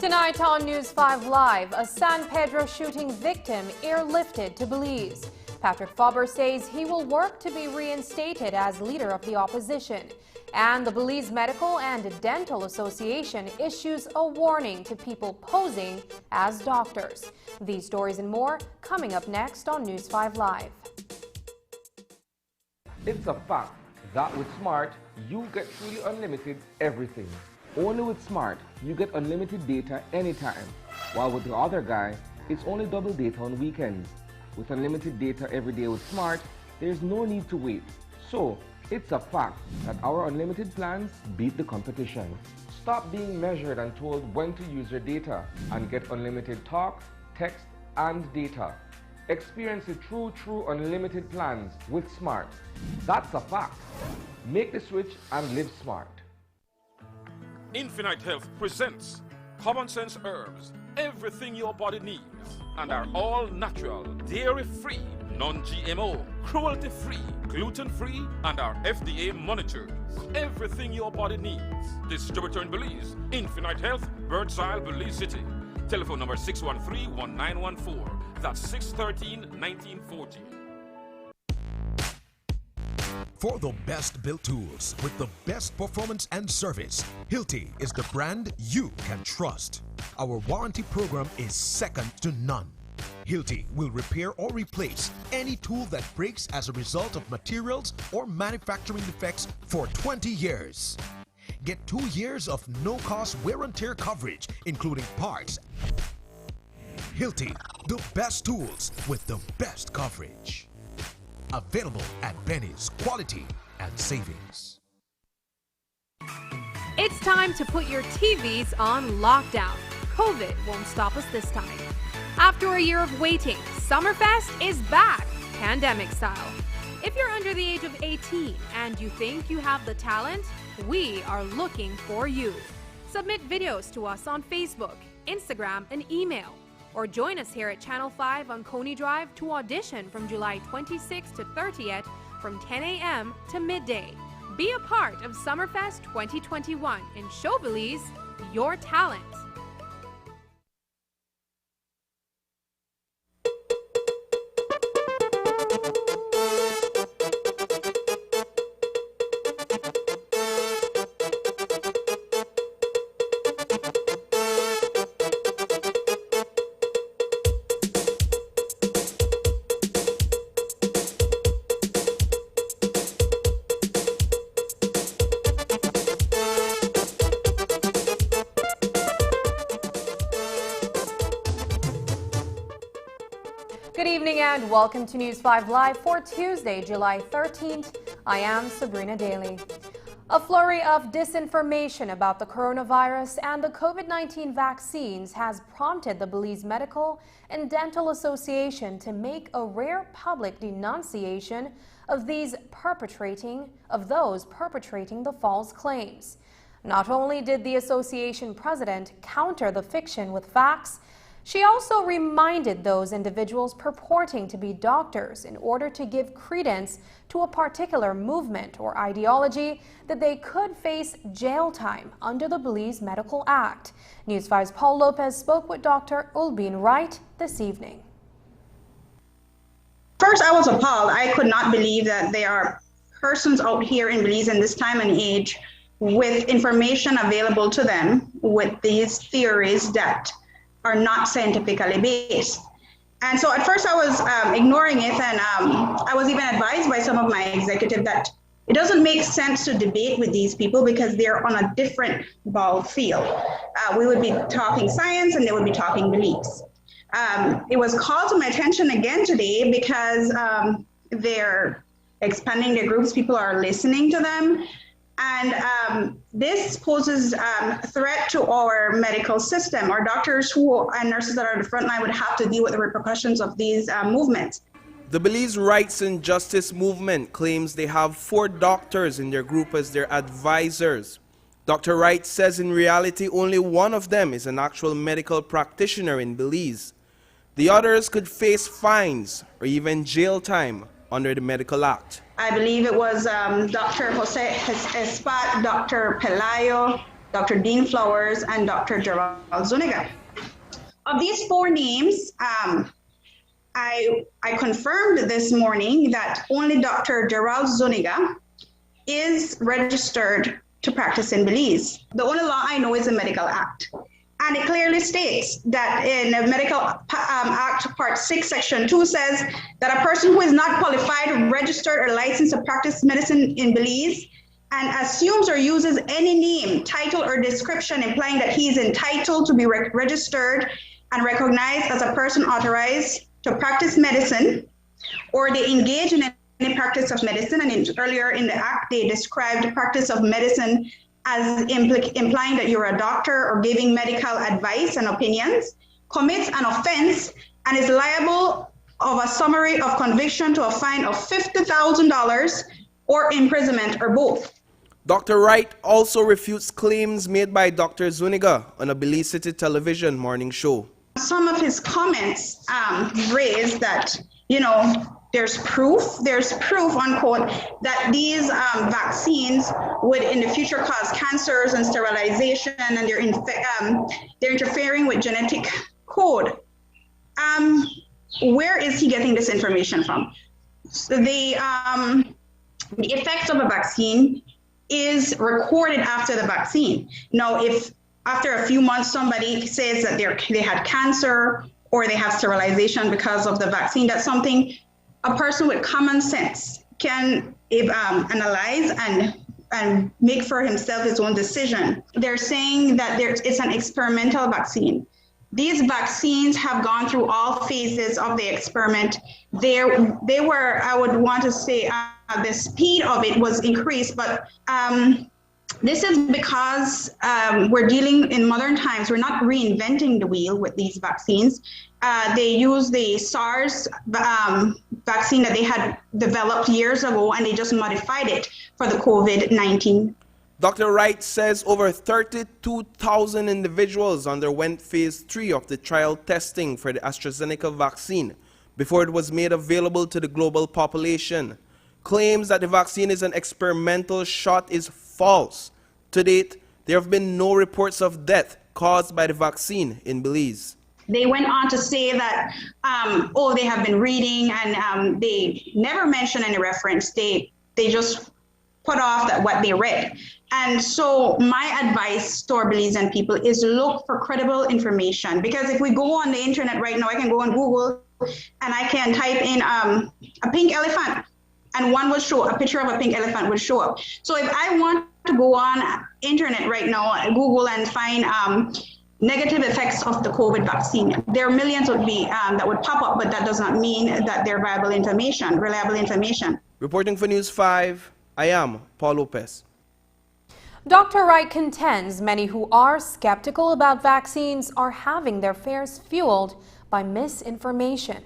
Tonight on News 5 Live, a San Pedro shooting victim airlifted to Belize. Patrick Faber says he will work to be reinstated as leader of the opposition. And the Belize Medical and Dental Association issues a warning to people posing as doctors. These stories and more coming up next on News 5 Live. It's a fact that with Smart, you get truly unlimited everything. Only with Smart, you get unlimited data anytime, while with the other guy, it's only double data on weekends. With unlimited data every day with Smart, there's no need to wait. So, it's a fact that our unlimited plans beat the competition. Stop being measured and told when to use your data and get unlimited talk, text, and data. Experience the true unlimited plans with Smart. That's a fact. Make the switch and live smart. Infinite Health presents Common Sense Herbs, everything your body needs, and are all natural, dairy-free, non-GMO, cruelty-free, gluten-free, and are FDA monitored. Everything your body needs. Distributor in Belize, Infinite Health, Birdseye, Belize City. Telephone number 613-1914. That's 613-1940. For the best built tools with the best performance and service, Hilti is the brand you can trust. Our warranty program is second to none. Hilti will repair or replace any tool that breaks as a result of materials or manufacturing defects for 20 years. Get 2 years of no-cost wear and tear coverage, including parts. Hilti, the best tools with the best coverage. Available at Benny's Quality and Savings. It's time to put your TVs on lockdown. COVID won't stop us this time. After a year of waiting, Summerfest is back, pandemic style. If you're under the age of 18 and you think you have the talent, we are looking for you. Submit videos to us on Facebook, Instagram, and email. Or join us here at Channel 5 on Coney Drive to audition from July 26th to 30th from 10 a.m. to midday. Be a part of Summerfest 2021 and show Belize your talent. Good evening and welcome to News 5 Live for Tuesday, July 13th. I am Sabrina Daly. A flurry of disinformation about the coronavirus and the COVID-19 vaccines has prompted the Belize Medical and Dental Association to make a rare public denunciation of those perpetrating the false claims. Not only did the association president counter the fiction with facts, she also reminded those individuals purporting to be doctors in order to give credence to a particular movement or ideology that they could face jail time under the Belize Medical Act. News 5's Paul Lopez spoke with Dr. Ulbeen Wright this evening. First, I was appalled. I could not believe that there are persons out here in Belize in this time and age with information available to them with these theories that are not scientifically based. And so at first I was ignoring it, and I was even advised by some of my executives that it doesn't make sense to debate with these people because they're on a different ball field. We would be talking science and they would be talking beliefs. It was called to my attention again today because they're expanding their groups, people are listening to them. And this poses a threat to our medical system. Our doctors and nurses that are at the front line would have to deal with the repercussions of these movements. The Belize Rights and Justice Movement claims they have 4 doctors in their group as their advisors. Dr. Wright says in reality only one of them is an actual medical practitioner in Belize. The others could face fines or even jail time under the Medical Act. I believe it was Dr. Jose Espat, Dr. Pelayo, Dr. Dean Flowers, and Dr. Gerald Zuniga. Of these 4 names, I confirmed this morning that only Dr. Gerald Zuniga is registered to practice in Belize. The only law I know is the Medical Act. And it clearly states that in the Medical Act, Part 6, Section 2 says that a person who is not qualified, registered, or licensed to practice medicine in Belize and assumes or uses any name, title, or description implying that he is entitled to be registered and recognized as a person authorized to practice medicine, or they engage in any practice of medicine. And earlier in the Act, they described the practice of medicine as implying that you're a doctor or giving medical advice and opinions, commits an offense and is liable of a summary of conviction to a fine of $50,000 or imprisonment or both. Dr. Wright also refutes claims made by Dr. Zuniga on a Belize City television morning show. Some of his comments raised that, there's proof, unquote, that these vaccines would in the future cause cancers and sterilization, and they're interfering with genetic code. Where is he getting this information from? So the effects of a vaccine is recorded after the vaccine. Now, if after a few months somebody says that they had cancer or they have sterilization because of the vaccine, that's something a person with common sense can analyze and make for himself his own decision. They're saying that it's an experimental vaccine. These vaccines have gone through all phases of the experiment. They were, I would want to say, the speed of it was increased, but this is because we're dealing in modern times. We're not reinventing the wheel with these vaccines. They use the SARS vaccine that they had developed years ago, and they just modified it for the COVID-19. Dr. Wright says over 32,000 individuals underwent phase 3 of the trial testing for the AstraZeneca vaccine before it was made available to the global population. Claims that the vaccine is an experimental shot is false. To date, there have been no reports of death caused by the vaccine in Belize. They went on to say that, they have been reading, and they never mention any reference. They just put off what they read. And so my advice to our Belizean people is look for credible information, because if we go on the internet right now, I can go on Google and I can type in a pink elephant, and one will show, a picture of a pink elephant will show up. So if I want to go on internet right now, Google, and find negative effects of the COVID vaccine, there are millions that would pop up, but that does not mean that they're reliable information. Reporting for News 5, I am Paul Lopez. Dr. Wright contends many who are skeptical about vaccines are having their fears fueled by misinformation.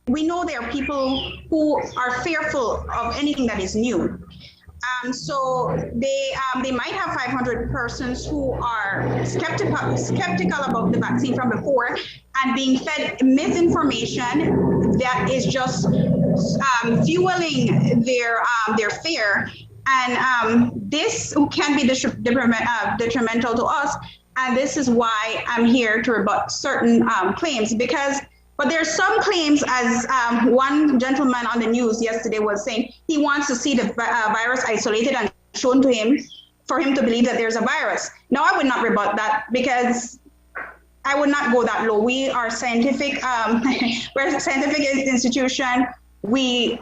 We know there are people who are fearful of anything that is new. So they might have 500 persons who are skeptical about the vaccine from before and being fed misinformation that is just fueling their fear, and this can be detrimental to us. And this is why I'm here to rebut certain claims, but there's some claims, as one gentleman on the news yesterday was saying, he wants to see the virus isolated and shown to him for him to believe that there's a virus. Now, I would not rebut that, because I would not go that low. We are scientific, we're a scientific institution. We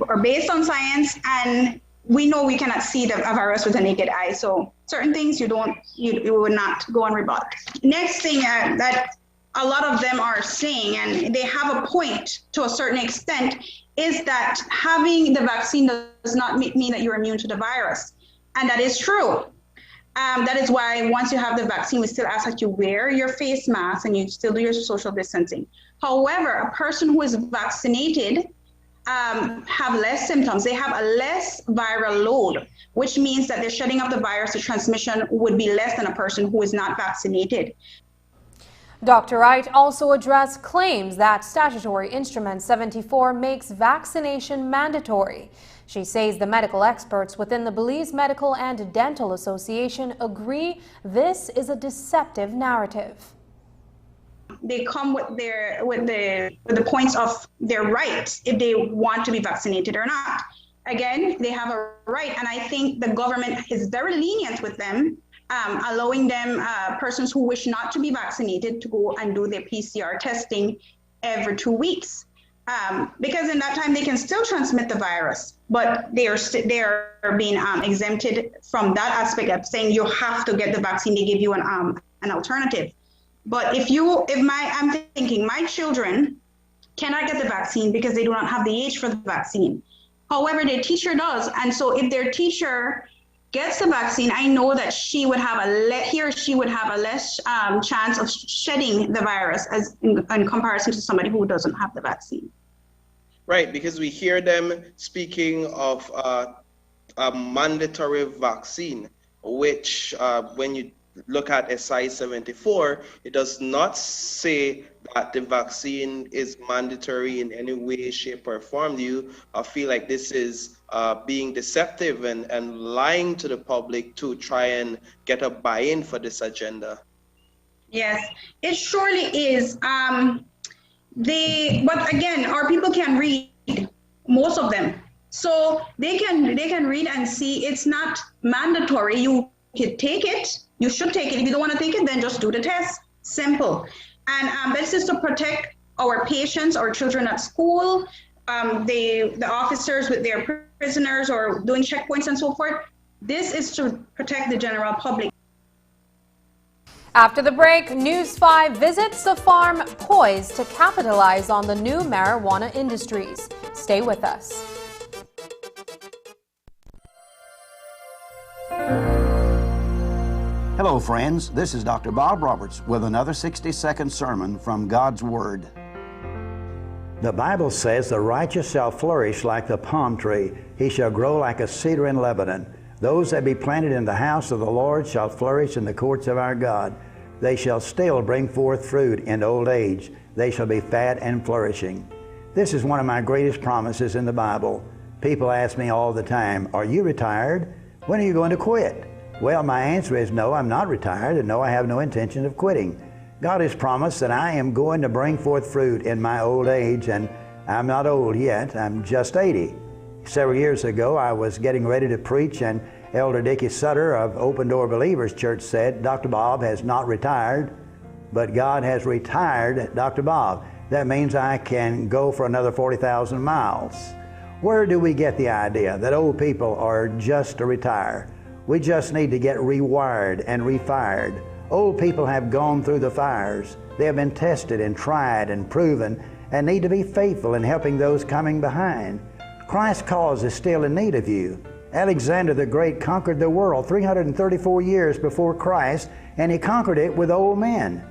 are based on science, and we know we cannot see a virus with a naked eye. So certain things you would not go and rebut. Next thing that a lot of them are saying, and they have a point to a certain extent, is that having the vaccine does not mean that you're immune to the virus. And that is true. That is why once you have the vaccine, we still ask that you wear your face mask and you still do your social distancing. However, a person who is vaccinated have less symptoms. They have a less viral load, which means that they're shedding off the virus. The transmission would be less than a person who is not vaccinated. Dr. Wright also addressed claims that Statutory Instrument 74 makes vaccination mandatory. She says the medical experts within the Belize Medical and Dental Association agree this is a deceptive narrative. They come with the points of their rights if they want to be vaccinated or not. Again, they have a right, and I think the government is very lenient with them, allowing them, persons who wish not to be vaccinated, to go and do their PCR testing every 2 weeks. Because in that time they can still transmit the virus, but they are being exempted from that aspect of saying you have to get the vaccine. They give you an alternative. But I'm thinking my children cannot get the vaccine because they do not have the age for the vaccine. However, their teacher does, and so if their teacher gets the vaccine, I know that he or she would have a less chance of shedding the virus as in comparison to somebody who doesn't have the vaccine. Right, because we hear them speaking of a mandatory vaccine, which when you look at SI 74, it does not say that the vaccine is mandatory in any way, shape, or form. Do you feel like this is being deceptive and lying to the public to try and get a buy-in for this agenda? Yes, it surely is. but again, our people can read, most of them. So they can read and see. It's not mandatory. You can take it. You should take it. If you don't want to take it, then just do the test. Simple. And this is to protect our patients, our children at school, the officers with their prisoners or doing checkpoints and so forth. This is to protect the general public. After the break, News 5 visits the farm poised to capitalize on the new marijuana industries. Stay with us. Hello, friends. This is Dr. Bob Roberts with another 60-second sermon from God's Word. The Bible says, "The righteous shall flourish like the palm tree. He shall grow like a cedar in Lebanon. Those that be planted in the house of the Lord shall flourish in the courts of our God. They shall still bring forth fruit in old age. They shall be fat and flourishing." This is one of my greatest promises in the Bible. People ask me all the time, "Are you retired? When are you going to quit?" Well, my answer is no, I'm not retired, and no, I have no intention of quitting. God has promised that I am going to bring forth fruit in my old age, and I'm not old yet, I'm just 80. Several years ago, I was getting ready to preach, and Elder Dickie Sutter of Open Door Believers Church said, "Dr. Bob has not retired, but God has retired Dr. Bob." That means I can go for another 40,000 miles. Where do we get the idea that old people are just to retire? We just need to get rewired and refired. Old people have gone through the fires. They have been tested and tried and proven and need to be faithful in helping those coming behind. Christ's cause is still in need of you. Alexander the Great conquered the world 334 years before Christ, and he conquered it with old men.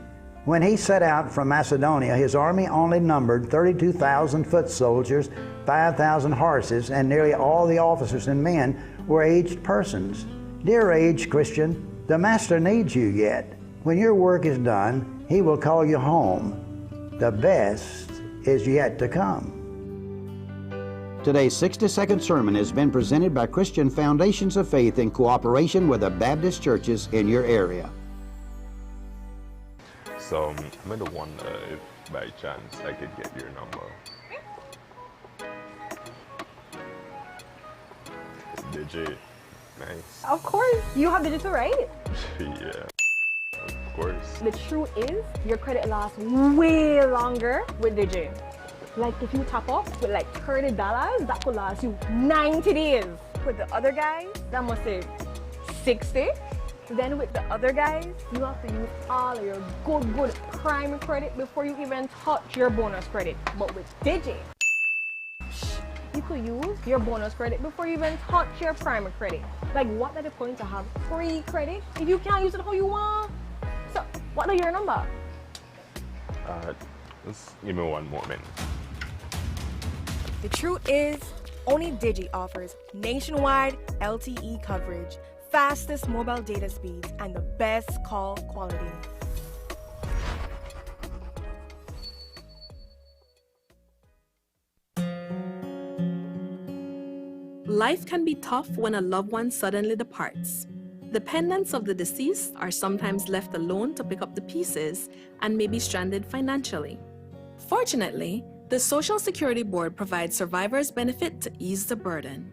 When he set out from Macedonia, his army only numbered 32,000 foot soldiers, 5,000 horses, and nearly all the officers and men were aged persons. Dear aged Christian, the Master needs you yet. When your work is done, he will call you home. The best is yet to come. Today's 60-second sermon has been presented by Christian Foundations of Faith in cooperation with the Baptist churches in your area. So I'm gonna wonder if by chance I could get your number. Digit. Nice. Of course, you have digital, right? Yeah, of course. The truth is, your credit lasts way longer with Digi. Like if you top off with like $30, that could last you 90 days. With the other guys, that must say 60. Then with the other guys, you have to use all of your good prime credit before you even touch your bonus credit. But with Digi, you could use your bonus credit before you even touch your primary credit. Like, what are the point to have free credit if you can't use it how you want? So, what are your number? Just give me one moment. The truth is, only Digi offers nationwide LTE coverage, fastest mobile data speeds, and the best call quality. Life can be tough when a loved one suddenly departs. Dependents of the deceased are sometimes left alone to pick up the pieces and may be stranded financially. Fortunately, the Social Security Board provides survivor's benefit to ease the burden.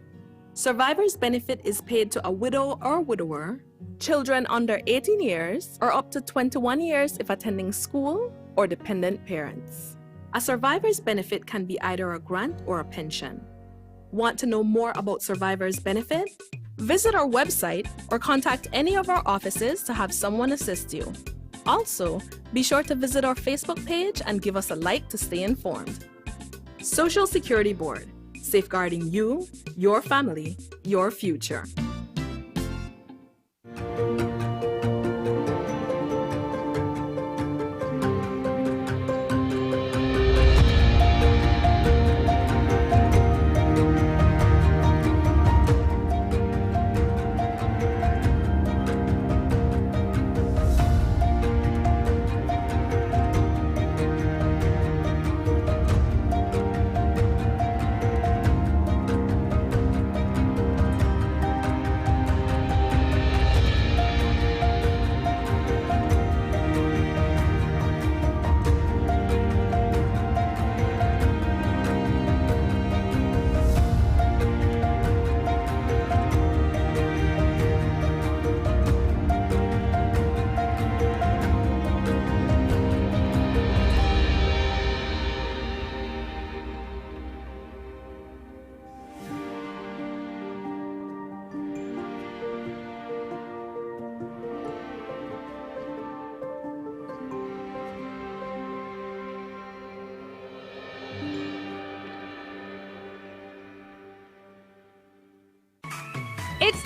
Survivor's benefit is paid to a widow or widower, children under 18 years, or up to 21 years if attending school, or dependent parents. A survivor's benefit can be either a grant or a pension. Want to know more about survivor's benefit? Visit our website or contact any of our offices to have someone assist you. Also, be sure to visit our Facebook page and give us a like to stay informed. Social Security Board, safeguarding you, your family, your future.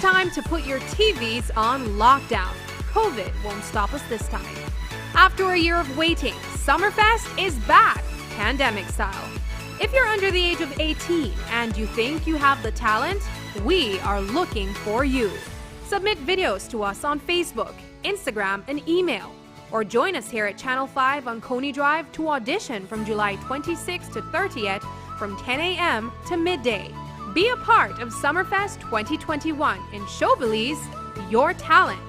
time to put your TVs on lockdown. COVID won't stop us this time. After a year of waiting, Summerfest is back, pandemic style. If you're under the age of 18 and you think you have the talent, we are looking for you. Submit videos to us on Facebook, Instagram, and email. Or join us here at Channel 5 on Coney Drive to audition from July 26th to 30th from 10 a.m. to midday. Be a part of Summerfest 2021 and showbiz your talent.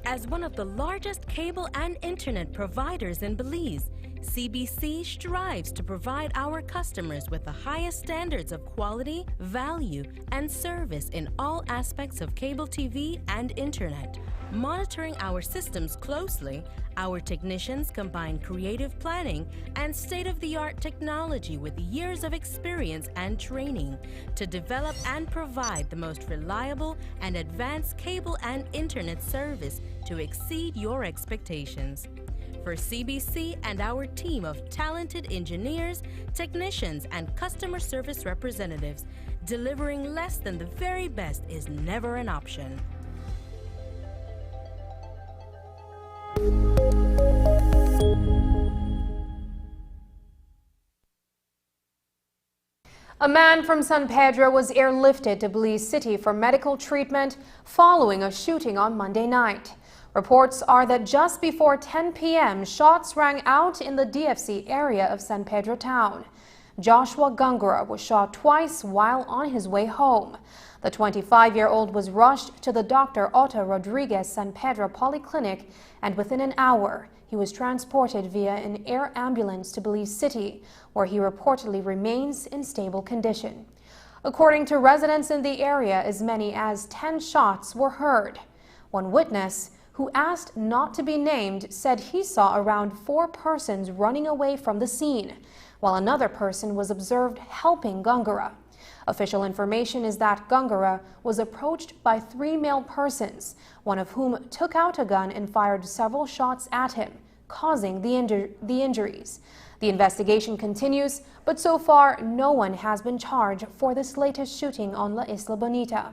As one of the largest cable and internet providers in Belize, CBC strives to provide our customers with the highest standards of quality, value, and service in all aspects of cable TV and internet. Monitoring our systems closely, our technicians combine creative planning and state-of-the-art technology with years of experience and training to develop and provide the most reliable and advanced cable and internet service to exceed your expectations. For CBC and our team of talented engineers, technicians, and customer service representatives, delivering less than the very best is never an option. A man from San Pedro was airlifted to Belize City for medical treatment following a shooting on Monday night. Reports are that just before 10 p.m., shots rang out in the DFC area of San Pedro town. Joshua Gungura was shot twice while on his way home. The 25-year-old was rushed to the Dr. Otto Rodriguez San Pedro Polyclinic, and within an hour, he was transported via an air ambulance to Belize City, where he reportedly remains in stable condition. According to residents in the area, as many as 10 shots were heard. One witness, who asked not to be named, said he saw around 4 persons running away from the scene, while another person was observed helping Gungura. Official information is that Gungura was approached by 3 male persons, one of whom took out a gun and fired several shots at him, causing the injuries. The investigation continues, but so far no one has been charged for this latest shooting on La Isla Bonita.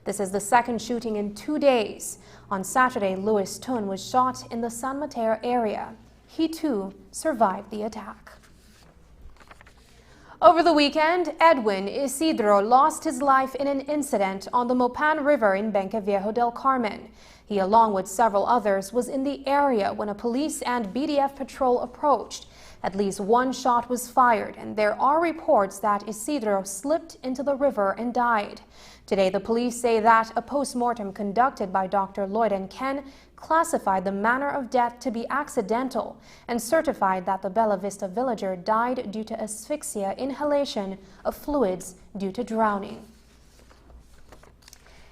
This is the second shooting in 2 days. On Saturday, Louis Tun was shot in the San Mateo area. He too survived the attack. Over the weekend, Edwin Isidro lost his life in an incident on the Mopan River in Benqueviejo del Carmen. He, along with several others, was in the area when a police and BDF patrol approached. At least 1 shot was fired, and there are reports that Isidro slipped into the river and died. Today, the police say that a post-mortem conducted by Dr. Lloyd and Ken classified the manner of death to be accidental and certified that the Bella Vista villager died due to asphyxia inhalation of fluids due to drowning.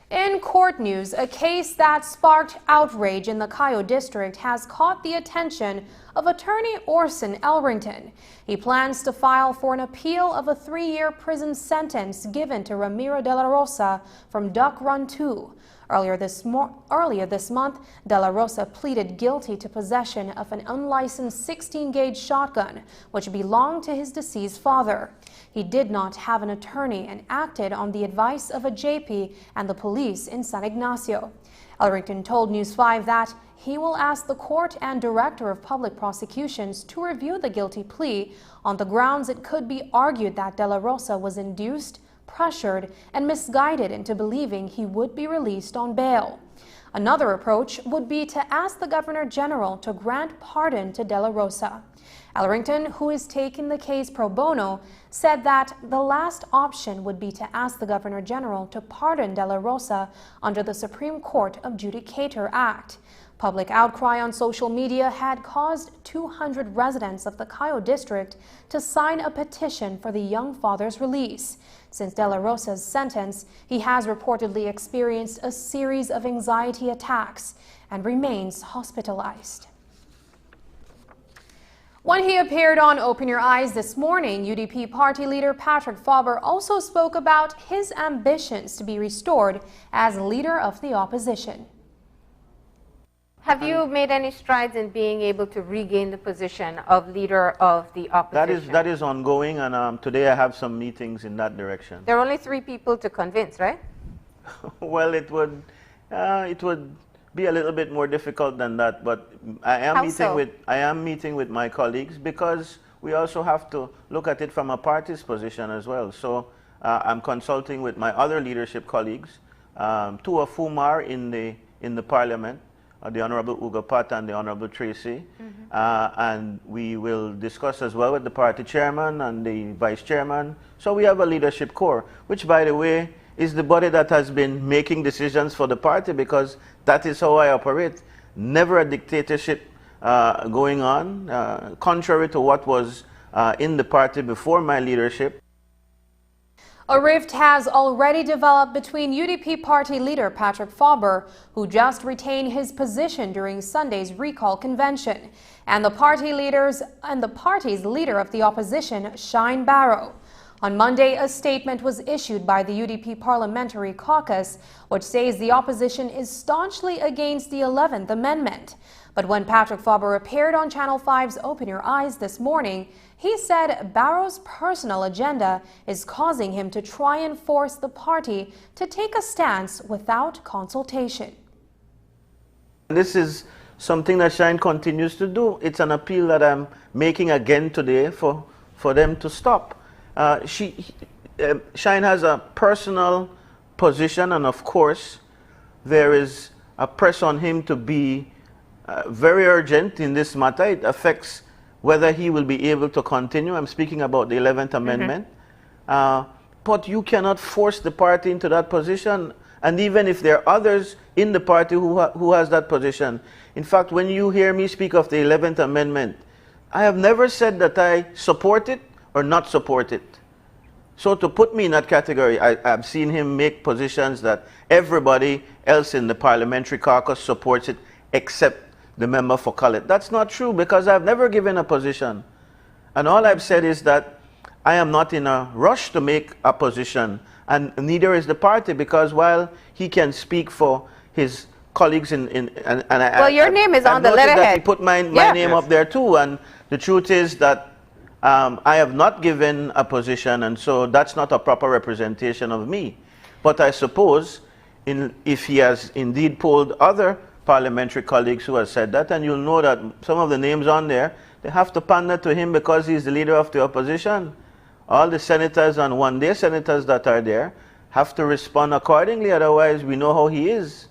In court news, a case that sparked outrage in the Cayo district has caught the attention of attorney Orson Elrington. He plans to file for an appeal of a 3-year prison sentence given to Ramiro de la Rosa from Duck Run 2. Earlier this month, De La Rosa pleaded guilty to possession of an unlicensed 16-gauge shotgun, which belonged to his deceased father. He did not have an attorney and acted on the advice of a JP and the police in San Ignacio. Elrington told News 5 that he will ask the court and Director of Public Prosecutions to review the guilty plea on the grounds it could be argued that De La Rosa was induced, pressured, and misguided into believing he would be released on bail. Another approach would be to ask the Governor General to grant pardon to De La Rosa. Elrington, who is taking the case pro bono, said that the last option would be to ask the Governor General to pardon De La Rosa under the Supreme Court Adjudicator Act. Public outcry on social media had caused 200 residents of the Cayo district to sign a petition for the young father's release. Since De La Rosa's sentence, he has reportedly experienced a series of anxiety attacks and remains hospitalized. When he appeared on Open Your Eyes this morning, UDP party leader Patrick Faber also spoke about his ambitions to be restored as leader of the opposition. Have you made any strides in being able to regain the position of leader of the opposition? That is ongoing, and today I have some meetings in that direction. There are only 3 people to convince, right? Well, it would be a little bit more difficult than that, but I am meeting with my colleagues, because we also have to look at it from a party's position as well. So I'm consulting with my other leadership colleagues, 2 of whom are in the parliament. The Honorable Uga Pat and the Honorable Tracy, and we will discuss as well with the party chairman and the vice chairman. So we have a leadership core, which, by the way, is the body that has been making decisions for the party, because that is how I operate. Never a dictatorship going on, contrary to what was in the party before my leadership. A rift has already developed between UDP party leader Patrick Faber, who just retained his position during Sunday's recall convention, and the party's leader of the opposition, Shine Barrow. On Monday, a statement was issued by the UDP Parliamentary Caucus, which says the opposition is staunchly against the 11th Amendment. But when Patrick Faber appeared on Channel 5's Open Your Eyes this morning, he said Barrow's personal agenda is causing him to try and force the party to take a stance without consultation. This is something that Shine continues to do. It's an appeal that I'm making again today for them to stop. Shine has a personal position, and of course there is a press on him to be very urgent in this matter. It affects whether he will be able to continue. I'm speaking about the 11th Amendment. But you cannot force the party into that position. And even if there are others in the party who has that position. In fact, when you hear me speak of the 11th Amendment, I have never said that I support it or not support it. So to put me in that category, I've seen him make positions that everybody else in the parliamentary caucus supports it, except the member for Khaled. That's not true, because I've never given a position. And all I've said is that I am not in a rush to make a position, and neither is the party, because while he can speak for his colleagues well, your name is on the letterhead. He put my name up there too, and the truth is that I have not given a position, and so that's not a proper representation of me. But I suppose if he has indeed polled other parliamentary colleagues who have said that, and you'll know that some of the names on there, they have to pander to him because he's the leader of the opposition. All the senators and one-day senators that are there have to respond accordingly, otherwise we know how he is.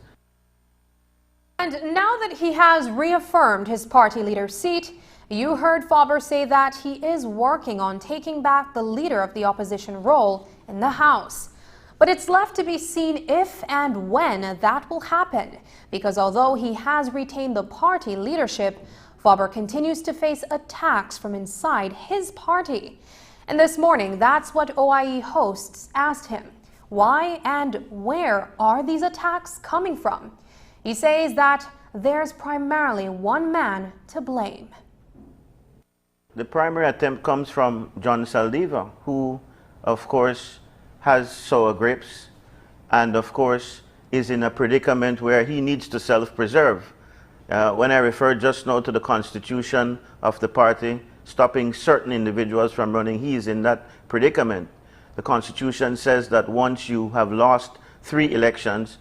And now that he has reaffirmed his party leader's seat, you heard Faber say that he is working on taking back the leader of the opposition role in the House. But it's left to be seen if and when that will happen, because although he has retained the party leadership, Faber continues to face attacks from inside his party. And this morning, that's what OIE hosts asked him. Why and where are these attacks coming from? He says that there's primarily one man to blame. The primary attempt comes from John Saldiva, who, of course, has sour grapes and, of course, is in a predicament where he needs to self-preserve. When I referred just now to the constitution of the party, stopping certain individuals from running, he is in that predicament. The constitution says that once you have lost 3 elections,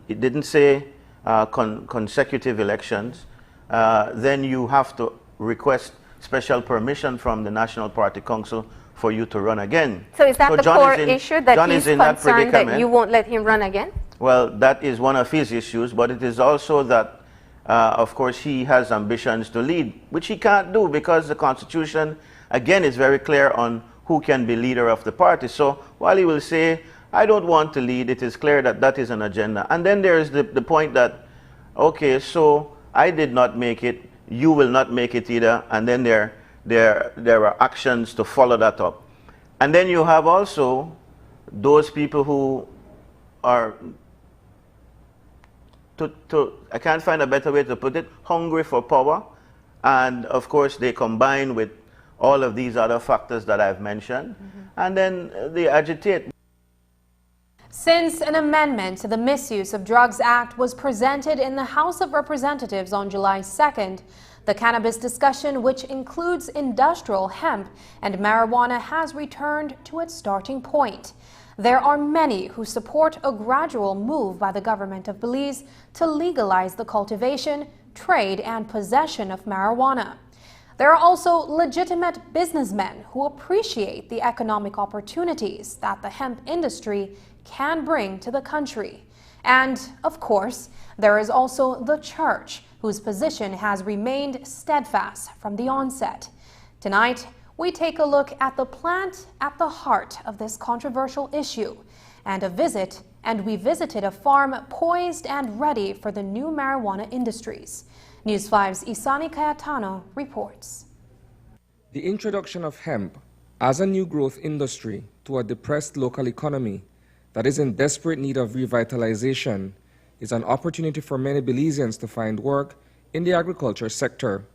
it didn't say consecutive elections, then you have to request special permission from the National Party Council for you to run again. So is that the core issue, that he's concerned that you won't let him run again? Well, that is one of his issues, but it is also that, of course, he has ambitions to lead, which he can't do because the Constitution, again, is very clear on who can be leader of the party. So while he will say, I don't want to lead, it is clear that that is an agenda. And then there is the point that, okay, so I did not make it, you will not make it either, and then there are actions to follow that up. And then you have also those people who are, I can't find a better way to put it, hungry for power, and of course they combine with all of these other factors that I've mentioned, and then they agitate. Since an amendment to the Misuse of Drugs Act was presented in the House of Representatives on July 2nd, the cannabis discussion, which includes industrial hemp and marijuana, has returned to its starting point. There are many who support a gradual move by the government of Belize to legalize the cultivation, trade, and possession of marijuana. There are also legitimate businessmen who appreciate the economic opportunities that the hemp industry can bring to the country. And, of course, there is also the church, whose position has remained steadfast from the onset. Tonight, we take a look at the plant at the heart of this controversial issue, and we visited a farm poised and ready for the new marijuana industries. News 5's Isani Cayetano reports. The introduction of hemp as a new growth industry to a depressed local economy that is in desperate need of revitalization is an opportunity for many Belizeans to find work in the agriculture sector.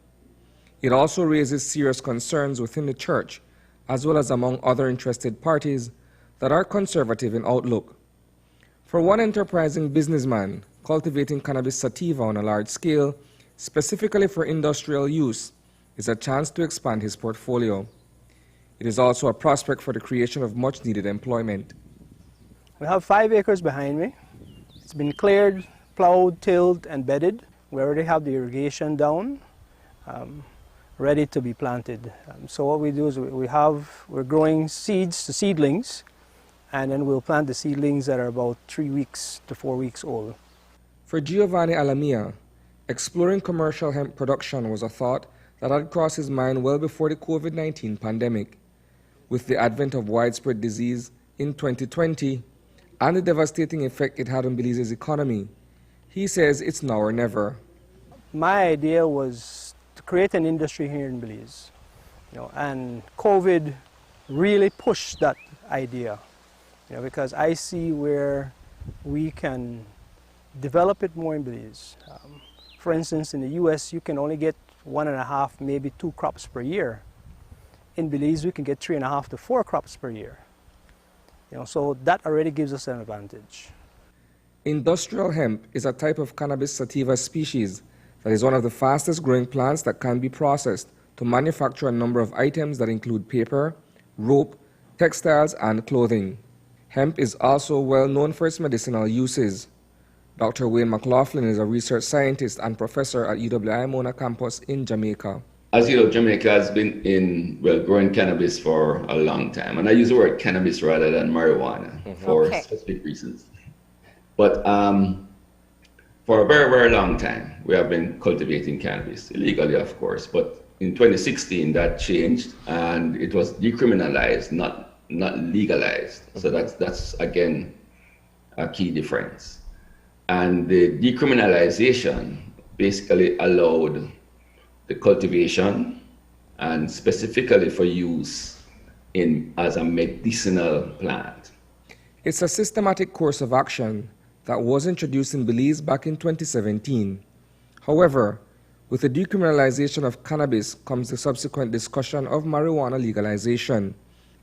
It also raises serious concerns within the church, as well as among other interested parties that are conservative in outlook. For one enterprising businessman, cultivating cannabis sativa on a large scale, specifically for industrial use, is a chance to expand his portfolio. It is also a prospect for the creation of much-needed employment. We have 5 acres behind me. It's been cleared, plowed, tilled, and bedded. We already have the irrigation down, ready to be planted. So what we do is we're growing seeds to seedlings, and then we'll plant the seedlings that are about 3 weeks to 4 weeks old. For Giovanni Alamia, exploring commercial hemp production was a thought that had crossed his mind well before the COVID-19 pandemic. With the advent of widespread disease in 2020 and the devastating effect it had on Belize's economy, he says it's now or never. My idea was to create an industry here in Belize, and COVID really pushed that idea, because I see where we can develop it more in Belize. For instance, in the US, you can only get 1.5, maybe 2 crops per year. In Belize, we can get 3.5 to 4 crops per year. So that already gives us an advantage. Industrial hemp is a type of cannabis sativa species that is one of the fastest growing plants that can be processed to manufacture a number of items that include paper, rope, textiles, and clothing. Hemp is also well known for its medicinal uses. Dr. Wayne McLaughlin is a research scientist and professor at UWI Mona campus in Jamaica. As you know, Jamaica has been growing cannabis for a long time. And I use the word cannabis rather than marijuana for specific reasons. But for a very, very long time, we have been cultivating cannabis, illegally, of course. But in 2016, that changed and it was decriminalized, not legalized. So that's again, a key difference. And the decriminalization basically allowed the cultivation and specifically for use as a medicinal plant. It's a systematic course of action that was introduced in Belize back in 2017. However, With the decriminalization of cannabis comes the subsequent discussion of marijuana legalization,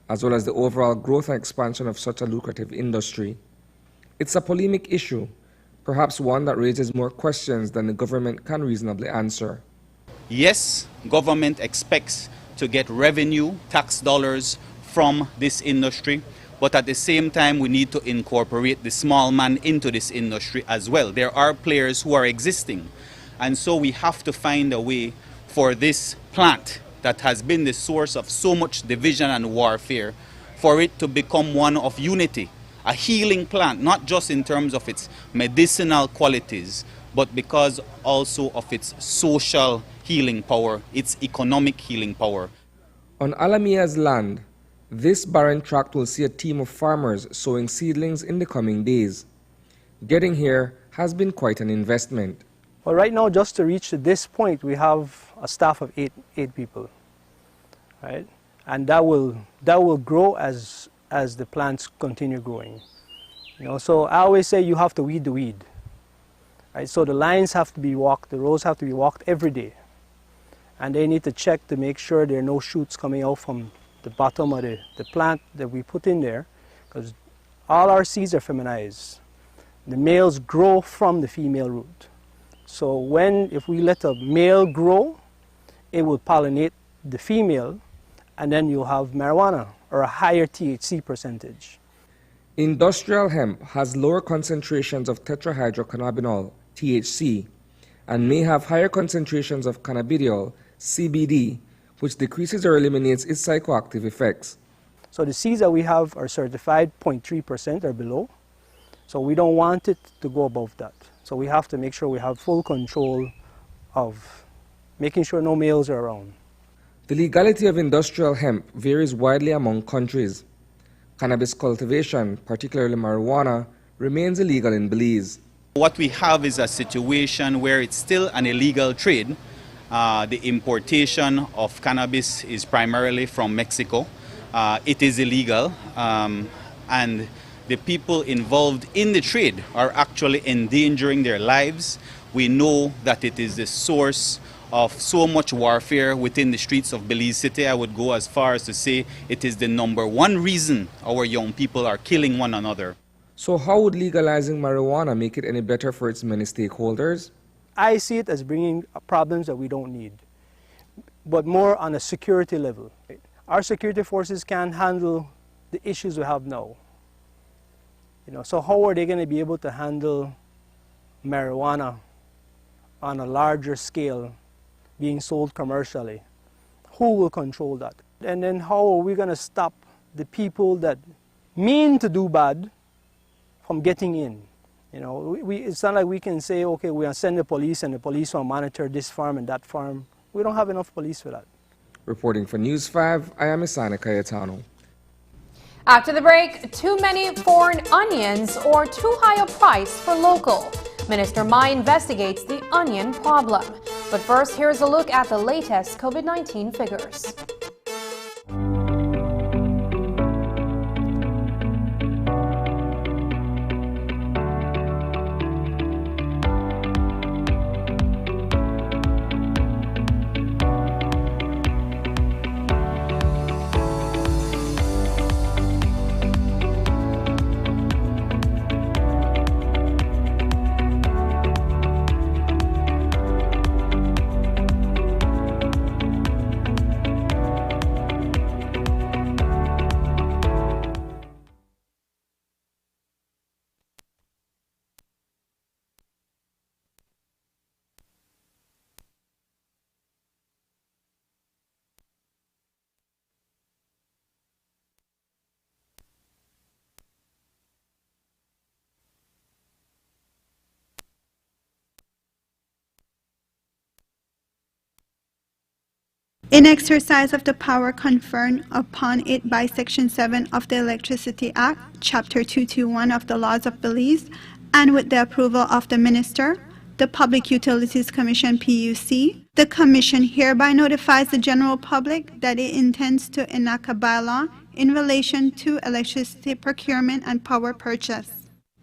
as well as the overall growth and expansion of such a lucrative industry. It's a polemic issue, perhaps one that raises more questions than the government can reasonably answer. Yes, government expects to get revenue, tax dollars from this industry, but at the same time we need to incorporate the small man into this industry as well. There are players who are existing, and so we have to find a way for this plant that has been the source of so much division and warfare, for it to become one of unity, a healing plant, not just in terms of its medicinal qualities, but because also of its social healing power, its economic healing power. On Alamia's land, this barren tract will see a team of farmers sowing seedlings in the coming days. Getting here has been quite an investment. Well, right now, just to reach to this point, we have a staff of eight people, right? And that will grow as the plants continue growing. You know, so I always say you have to weed the weed, right? So the lines have to be walked, the rows have to be walked every day, and they need to check to make sure there are no shoots coming out from the bottom of the plant that we put in there, because all our seeds are feminized. The males grow from the female root. So if we let a male grow, it will pollinate the female, and then you'll have marijuana, or a higher THC percentage. Industrial hemp has lower concentrations of tetrahydrocannabinol, THC, and may have higher concentrations of cannabidiol, CBD, which decreases or eliminates its psychoactive effects. So the seeds that we have are certified 0.3% or below, so we don't want it to go above that. So we have to make sure we have full control of making sure no males are around. The legality of industrial hemp varies widely among countries. Cannabis cultivation, particularly marijuana, remains illegal in Belize. What we have is a situation where it's still an illegal trade. The importation of cannabis is primarily from Mexico. It is illegal, and the people involved in the trade are actually endangering their lives. We know that it is the source of so much warfare within the streets of Belize City. I would go as far as to say it is the #1 reason our young people are killing one another. So how would legalizing marijuana make it any better for its many stakeholders? I see it as bringing problems that we don't need, but more on a security level. Our security forces can't handle the issues we have now. You know, so how are they going to be able to handle marijuana on a larger scale being sold commercially? Who will control that? And then how are we going to stop the people that mean to do bad from getting in? You know, it's not like we can say, okay, we're going to send the police and the police will monitor this farm and that farm. We don't have enough police for that. Reporting for News 5, I am Isana Cayetano. After the break, too many foreign onions or too high a price for local. Minister Mai investigates the onion problem. But first, here's a look at the latest COVID-19 figures. In exercise of the power conferred upon it by Section 7 of the Electricity Act, Chapter 221 of the Laws of Belize, and with the approval of the Minister, the Public Utilities Commission PUC, the Commission hereby notifies the general public that it intends to enact a bylaw in relation to electricity procurement and power purchase.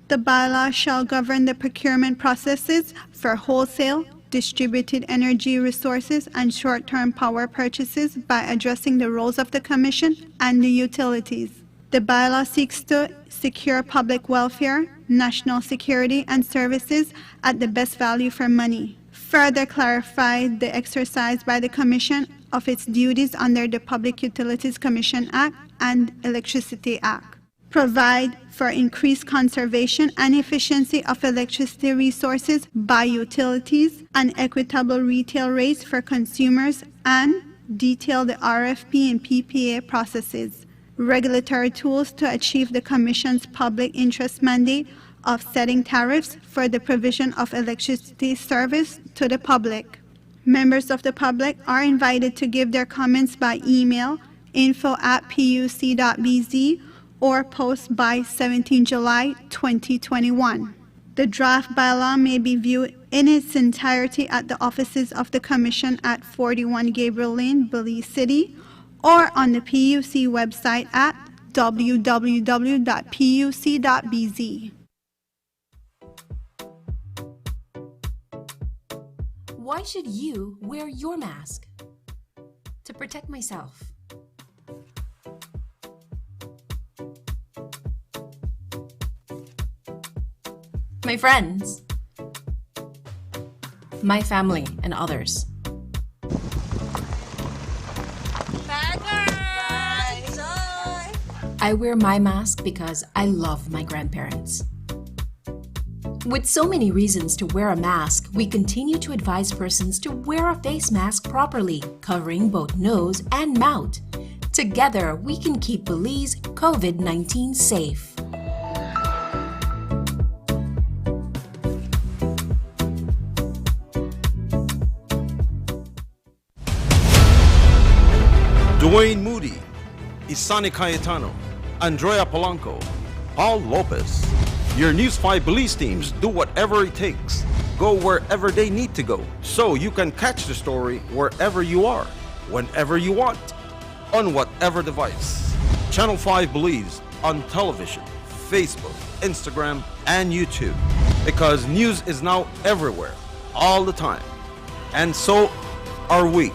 The bylaw shall govern the procurement processes for wholesale, distributed energy resources and short-term power purchases by addressing the roles of the Commission and the utilities. The bylaw seeks to secure public welfare, national security, and services at the best value for money. Further clarify the exercise by the Commission of its duties under the Public Utilities Commission Act and Electricity Act. Provide for increased conservation and efficiency of electricity resources by utilities and equitable retail rates for consumers, and detail the RFP and PPA processes. Regulatory tools to achieve the Commission's public interest mandate of setting tariffs for the provision of electricity service to the public. Members of the public are invited to give their comments by email info@puc.bz or post by 17 July 2021. The draft bylaw may be viewed in its entirety at the offices of the Commission at 41 Gabriel Lane, Belize City, or on the PUC website at www.puc.bz. Why should you wear your mask? To protect myself. My friends. My family and others. I wear my mask because I love my grandparents. With so many reasons to wear a mask, we continue to advise persons to wear a face mask properly, covering both nose and mouth. Together, we can keep Belize COVID-19 safe. Dwayne Moody, Isani Cayetano, Andrea Polanco, Paul Lopez. Your News 5 Belize teams do whatever it takes. Go wherever they need to go, so you can catch the story wherever you are, whenever you want, on whatever device. Channel 5 Belize on television, Facebook, Instagram, and YouTube. Because news is now everywhere, all the time. And so are we.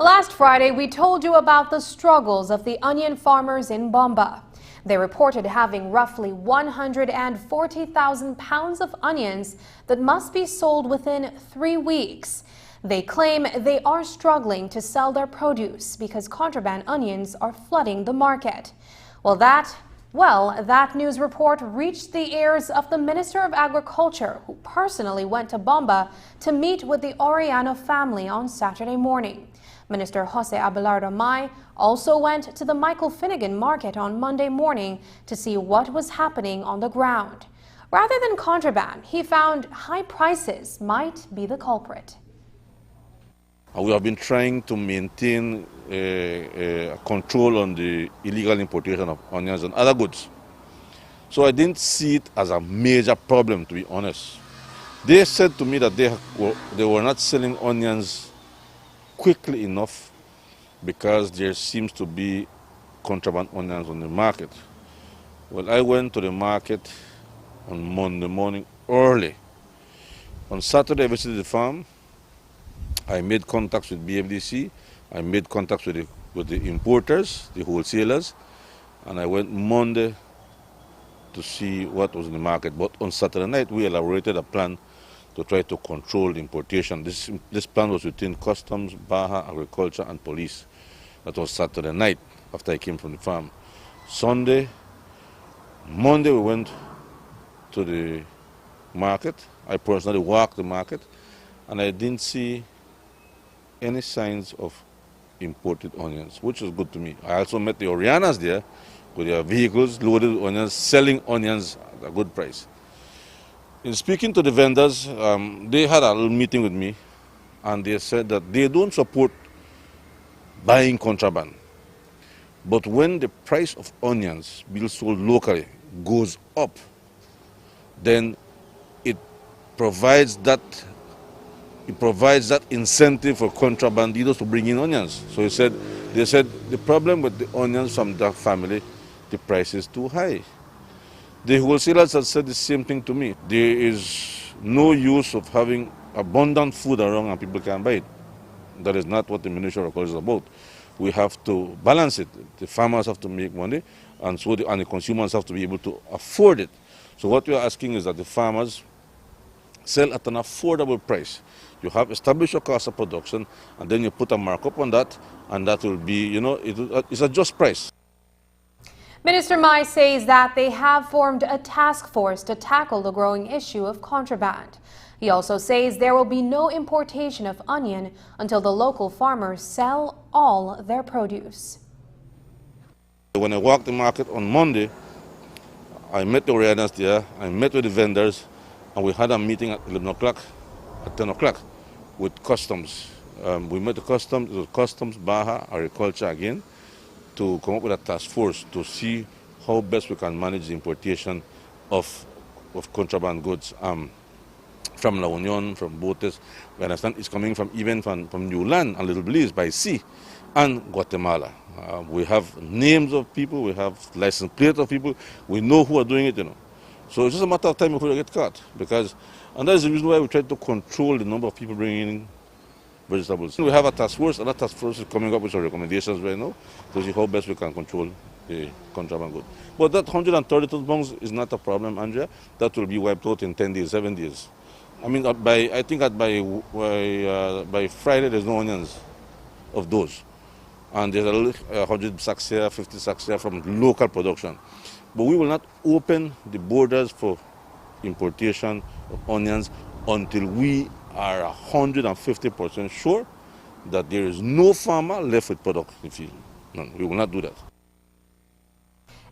Last Friday, we told you about the struggles of the onion farmers in Bomba. They reported having roughly 140,000 pounds of onions that must be sold within 3 weeks. They claim they are struggling to sell their produce because contraband onions are flooding the market. Well, that news report reached the ears of the Minister of Agriculture, who personally went to Bomba to meet with the Oriano family on Saturday morning. Minister Jose Abelardo Mai also went to the Michael Finnegan market on Monday morning to see what was happening on the ground. Rather than contraband, he found high prices might be the culprit. We have been trying to maintain a control on the illegal importation of onions and other goods. So I didn't see it as a major problem, to be honest. They said to me that they were not selling onions quickly enough because there seems to be contraband onions on the market. Well, I went to the market on Monday morning early. On Saturday, I visited the farm. I made contacts with BMDC. I made contacts with the importers, the wholesalers, and I went Monday to see what was in the market. But on Saturday night, we elaborated a plan to try to control the importation. This plan was between Customs, Baja, Agriculture, and Police. That was Saturday night after I came from the farm. Monday we went to the market. I personally walked the market, and I didn't see any signs of imported onions, which was good to me. I also met the Orianas there with their vehicles loaded with onions, selling onions at a good price. In speaking to the vendors, they had a little meeting with me, and they said that they don't support buying contraband. But when the price of onions being sold locally goes up, then it provides that incentive for contrabandidos to bring in onions. So they said the problem with the onions from that family, the price is too high. The wholesalers have said the same thing to me. There is no use of having abundant food around and people can't buy it. That is not what the Ministry of Agriculture is about. We have to balance it. The farmers have to make money, and so the consumers have to be able to afford it. So what we are asking is that the farmers sell at an affordable price. You have established your cost of production, and then you put a markup on that, and that will be, it's a just price. Minister Mai says that they have formed a task force to tackle the growing issue of contraband. He also says there will be no importation of onion until the local farmers sell all their produce. When I walked the market on Monday, I met the owners there, I met with the vendors, and we had a meeting at 11 o'clock, at 10 o'clock with customs. We met the customs, Baja, agriculture again, to come up with a task force to see how best we can manage the importation of contraband goods from La Union, from Botes. We understand it's coming from New Land and Little Belize by sea, and Guatemala. We have names of people, we have license plates of people, we know who are doing it, So it's just a matter of time before they get caught, and that is the reason why we try to control the number of people bringing in vegetables. We have a task force, and that task force is coming up with some recommendations right now to see how best we can control the contraband good. But that 132 pounds is not a problem, Andrea. That will be wiped out in 10 days, 7 days. I mean, I think that by Friday there's no onions of those. And there's a little 100 sacks here, 50 sacks here from local production. But we will not open the borders for importation of onions until we are 150% sure that there is no farmer left with product in the field. No, we will not do that.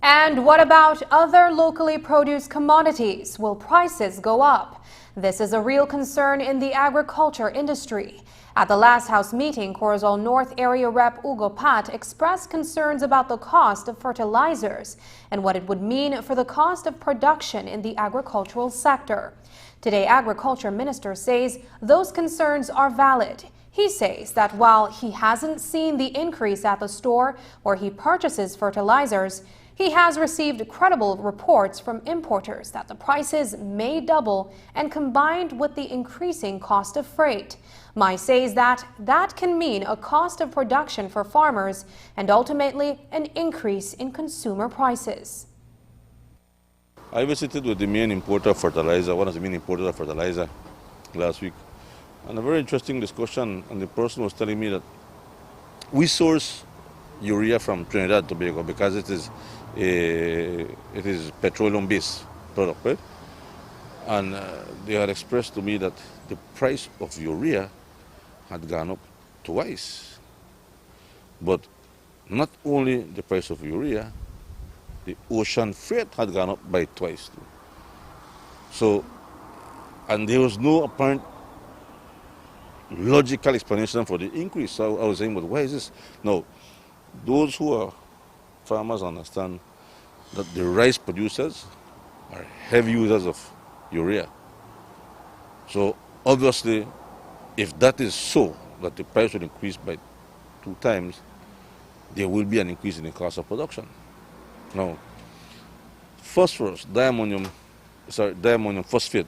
And what about other locally produced commodities? Will prices go up? This is a real concern in the agriculture industry. At the last House meeting, Corozal North Area Rep. Ugo Pat expressed concerns about the cost of fertilizers and what it would mean for the cost of production in the agricultural sector. Today, Agriculture Minister says those concerns are valid. He says that while he hasn't seen the increase at the store where he purchases fertilizers, he has received credible reports from importers that the prices may double, and combined with the increasing cost of freight. Mai says that can mean a cost of production for farmers and ultimately an increase in consumer prices. I visited with the main importer of fertilizer, one of the main importers of fertilizer last week, and a very interesting discussion, and the person was telling me that we source urea from Trinidad and Tobago because it is petroleum-based product, right? And they had expressed to me that the price of urea had gone up twice. But not only the price of urea, the ocean freight had gone up by twice too. So, and there was no apparent logical explanation for the increase. So I was saying, but why is this? No, those who are farmers understand that the rice producers are heavy users of urea. So obviously, if that is so, that the price will increase by 2 times, there will be an increase in the cost of production. Now, phosphorus, diammonium phosphate,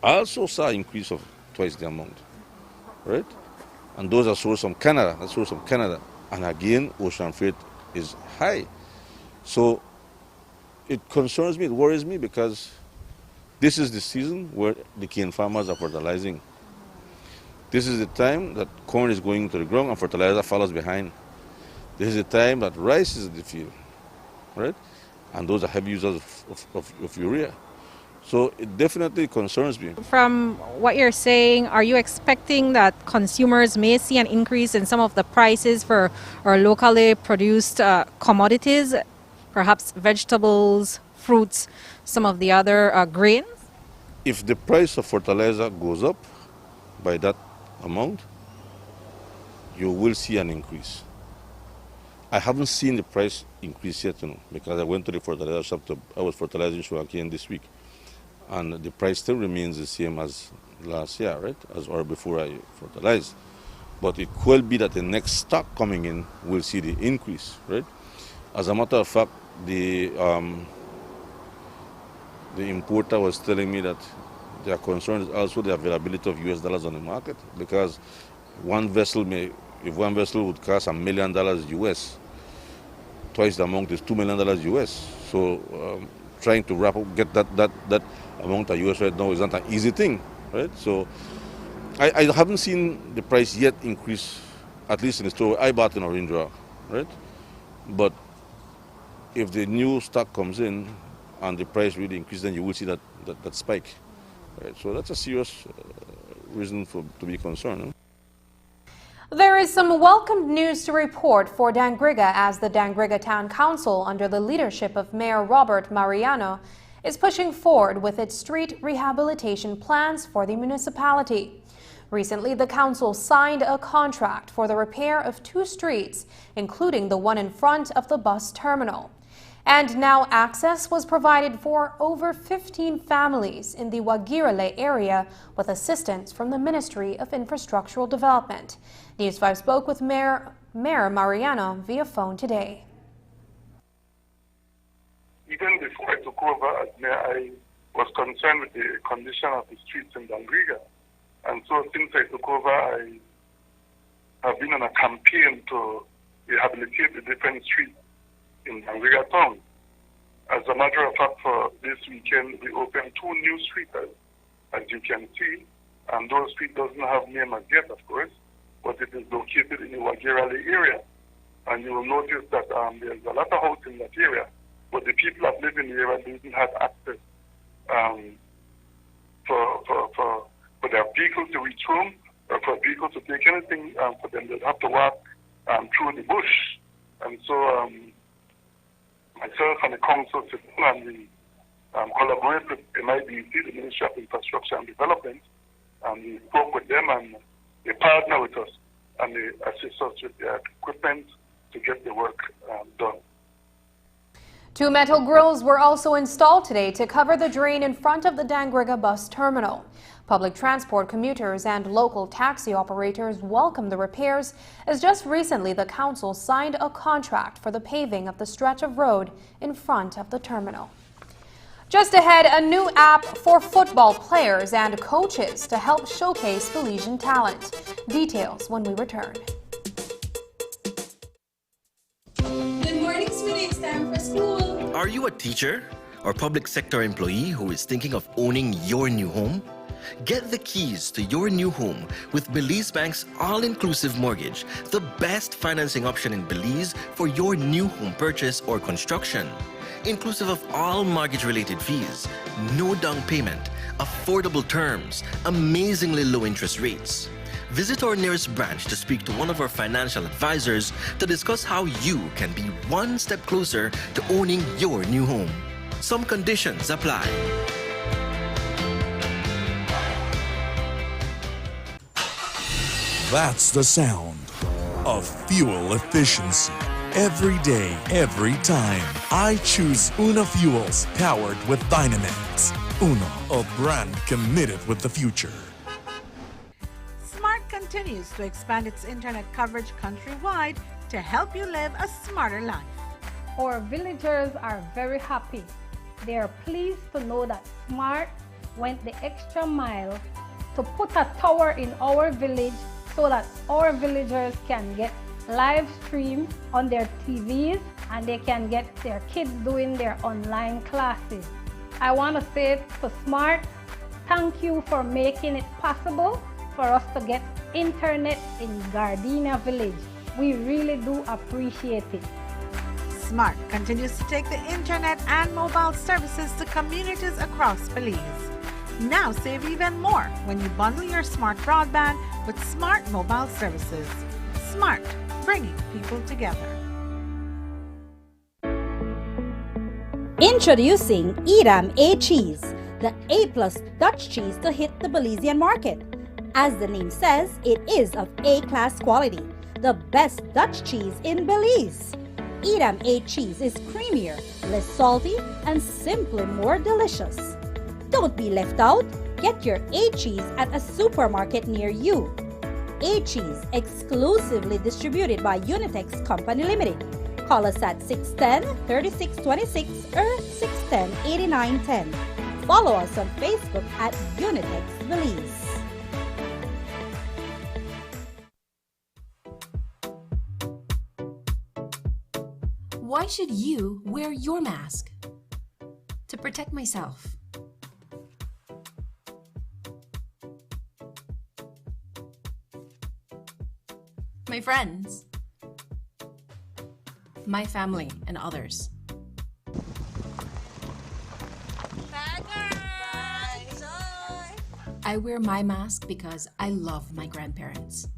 also saw an increase of twice the amount, right? And those are sourced from Canada. And again, ocean freight is high. So it concerns me, it worries me, because this is the season where the cane farmers are fertilizing. This is the time that corn is going to the ground and fertilizer follows behind. This is the time that rice is in the field, right? And those are heavy users of urea. So it definitely concerns me. From what you're saying, are you expecting that consumers may see an increase in some of the prices for our locally produced commodities, perhaps vegetables, fruits, some of the other grains? If the price of fertilizer goes up by that amount, you will see an increase. I haven't seen the price increase yet, because I went to the fertilizer shop. I was fertilizing sugarcane this week, and the price still remains the same as last year, right? Or before I fertilized. But it could be that the next stock coming in will see the increase, right? As a matter of fact, the the importer was telling me that their concern is also the availability of US dollars on the market, because if one vessel would cost $1 million US, twice the amount is $2 million US. So trying to get that amount of US right now is not an easy thing, right? So I haven't seen the price yet increase, at least in the store I bought in Orange Rock, right? But if the new stock comes in and the price really increases, then you will see that spike, right? So that's a serious reason to be concerned. There is some welcomed news to report for Dangriga, as the Dangriga Town Council, under the leadership of Mayor Robert Mariano, is pushing forward with its street rehabilitation plans for the municipality. Recently, the council signed a contract for the repair of 2 streets, including the one in front of the bus terminal. And now access was provided for over 15 families in the Wagirale area with assistance from the Ministry of Infrastructural Development. News 5 spoke with Mayor Mariano via phone today. Even before I took over as mayor, I was concerned with the condition of the streets in Dangriga. And so since I took over, I have been on a campaign to rehabilitate the different streets in Dangriga town. As a matter of fact, for this weekend, we opened 2 new streets, as you can see. And those streets doesn't have name as yet, of course, but it is located in the Wagirale area. And you will notice that there's a lot of houses in that area, but the people that live in the area didn't have access for their vehicles to reach home, or for vehicles to take anything for them. They'd have to walk through the bush. And so myself and the council sit down and we collaborate with MIDC, the Ministry of Infrastructure and Development, and we work with them, and they partner with us and they assist us with their equipment to get the work done. 2 metal grills were also installed today to cover the drain in front of the Dangriga bus terminal. Public transport commuters and local taxi operators welcome the repairs, as just recently the council signed a contract for the paving of the stretch of road in front of the terminal. Just ahead, a new app for football players and coaches to help showcase Belizean talent. Details when we return. Good morning, sweetie. It's time for school. Are you a teacher or public sector employee who is thinking of owning your new home? Get the keys to your new home with Belize Bank's all-inclusive mortgage, the best financing option in Belize for your new home purchase or construction. Inclusive of all mortgage-related fees, no down payment, affordable terms, amazingly low interest rates. Visit our nearest branch to speak to one of our financial advisors to discuss how you can be one step closer to owning your new home. Some conditions apply. That's the sound of fuel efficiency. Every day, every time, I choose Una Fuels, powered with Dynamax. Una, a brand committed with the future. Smart continues to expand its internet coverage countrywide to help you live a smarter life. Our villagers are very happy. They are pleased to know that Smart went the extra mile to put a tower in our village so that our villagers can get live stream on their TVs and they can get their kids doing their online classes. I want to say to Smart, thank you for making it possible for us to get internet in Gardenia Village. We really do appreciate it. Smart continues to take the internet and mobile services to communities across Belize. Now save even more when you bundle your Smart broadband with Smart mobile services. Smart, bringing people together. Introducing Edam A cheese, the A+ Dutch cheese to hit the Belizean market. As the name says, it is of A-class quality, the best Dutch cheese in Belize. Edam A cheese is creamier, less salty, and simply more delicious. Don't be left out. Get your A cheese at a supermarket near you. A cheese, exclusively distributed by Unitex Company Limited. Call us at 610-3626 or 610-8910. Follow us on Facebook at Unitex Belize. Why should you wear your mask? To protect myself. My friends. My family and others. I wear my mask because I love my grandparents.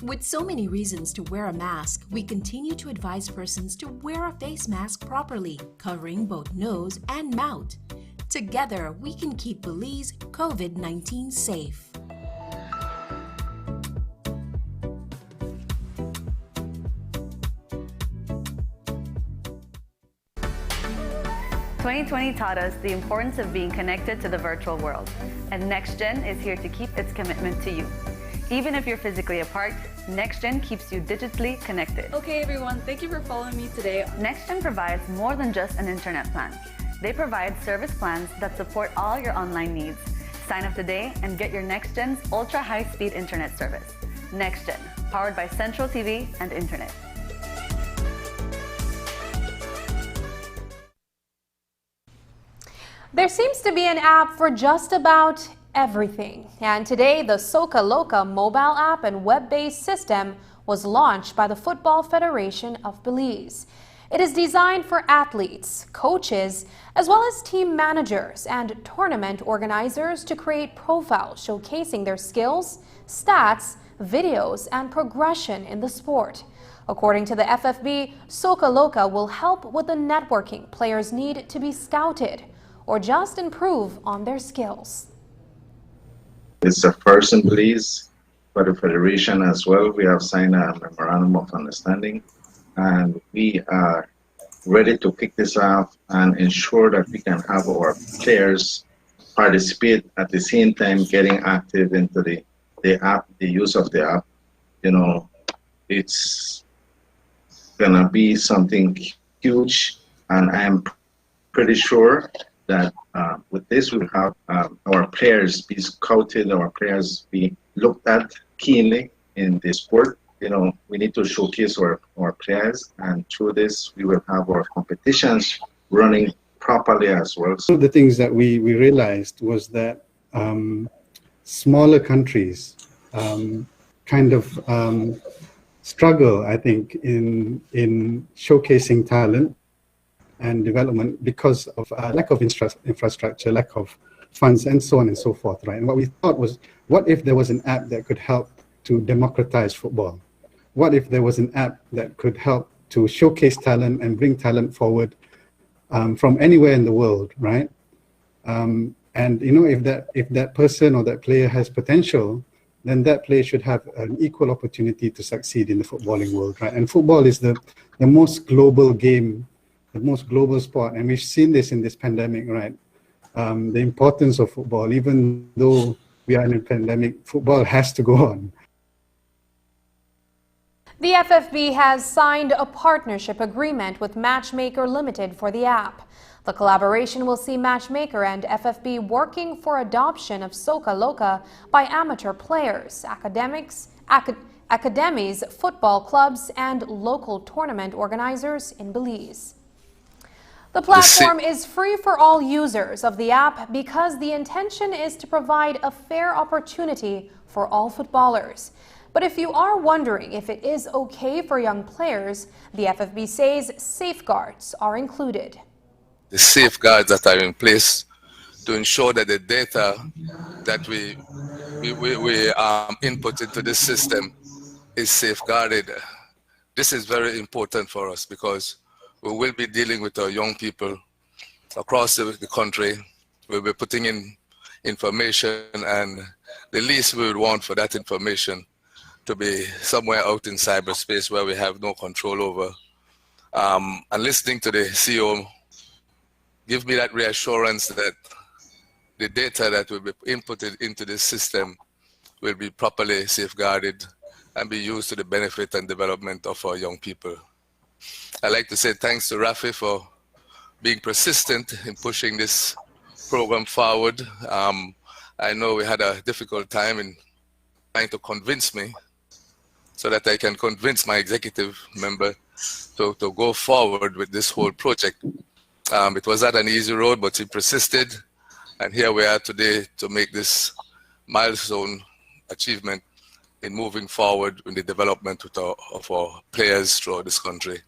With so many reasons to wear a mask, we continue to advise persons to wear a face mask properly, covering both nose and mouth. Together, we can keep Belize COVID-19 safe. 2020 taught us the importance of being connected to the virtual world, and NextGen is here to keep its commitment to you. Even if you're physically apart, NextGen keeps you digitally connected. Okay everyone, thank you for following me today. NextGen provides more than just an internet plan. They provide service plans that support all your online needs. Sign up today and get your NextGen's ultra high-speed internet service. NextGen, powered by Central TV and Internet. There seems to be an app for just about everything. And today, the Soca Loca mobile app and web-based system was launched by the Football Federation of Belize. It is designed for athletes, coaches, as well as team managers and tournament organizers to create profiles showcasing their skills, stats, videos, and progression in the sport. According to the FFB, Soca Loca will help with the networking players need to be scouted or just improve on their skills. It's the first in Belize for the Federation as well. We have signed a memorandum of understanding, and we are ready to kick this off and ensure that we can have our players participate at the same time getting active into the app, the use of the app. You know, it's gonna be something huge, and I'm pretty sure that with this we'll have our players be scouted, our players be looked at keenly in the sport. You know, we need to showcase our players, and through this we will have our competitions running properly as well. One of the things that we realized was that smaller countries kind of struggle, I think, in showcasing talent and development because of lack of infrastructure, lack of funds, and so on and so forth, right? And what we thought was, what if there was an app that could help to democratize football? What if there was an app that could help to showcase talent and bring talent forward from anywhere in the world, right? And you know, if that person or that player has potential, then that player should have an equal opportunity to succeed in the footballing world, right? And football is the most global game, the most global sport, and we've seen this in this pandemic, right? The importance of football, even though we are in a pandemic, football has to go on. The FFB has signed a partnership agreement with Matchmaker Limited for the app. The collaboration will see Matchmaker and FFB working for adoption of Soca Loca by amateur players, academies, football clubs, and local tournament organizers in Belize. The platform is free for all users of the app because the intention is to provide a fair opportunity for all footballers. But if you are wondering if it is okay for young players, the FFB says safeguards are included. The safeguards that are in place to ensure that the data that we input into this system is safeguarded. This is very important for us because we will be dealing with our young people across the country. We'll be putting in information, and the least we would want for that information to be somewhere out in cyberspace where we have no control over. And listening to the CEO give me that reassurance that the data that will be inputted into this system will be properly safeguarded and be used to the benefit and development of our young people. I'd like to say thanks to Rafi for being persistent in pushing this program forward. I know we had a difficult time in trying to convince me so that I can convince my executive member to go forward with this whole project. It was not an easy road, but he persisted. And here we are today to make this milestone achievement in moving forward in the development of our players throughout this country.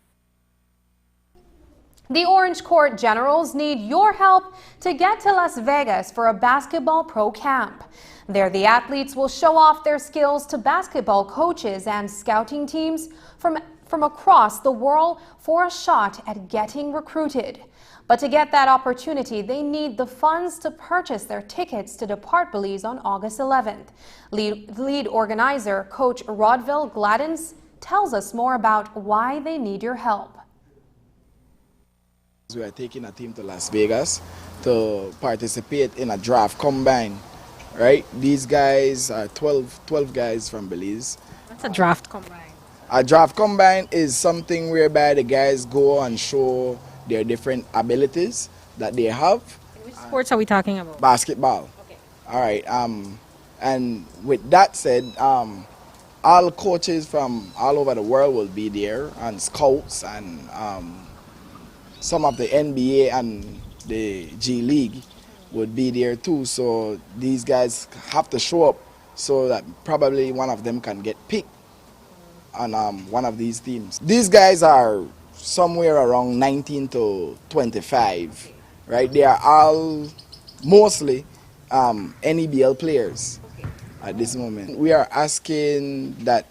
The Orange Court Generals need your help to get to Las Vegas for a basketball pro camp. There, the athletes will show off their skills to basketball coaches and scouting teams from across the world for a shot at getting recruited. But to get that opportunity, they need the funds to purchase their tickets to depart Belize on August 11th. Lead organizer, Coach Rodville Gladdens, tells us more about why they need your help. We are taking a team to Las Vegas to participate in a draft combine, right? These guys are 12 guys from Belize. What's a draft combine? A draft combine is something whereby the guys go and show their different abilities that they have. Which sports are we talking about? Basketball. Okay. All right. And with that said, all coaches from all over the world will be there, and scouts and some of the NBA and the G League would be there too. So these guys have to show up so that probably one of them can get picked on one of these teams. These guys are somewhere around 19 to 25, right? They are all mostly NEBL players at this moment. We are asking that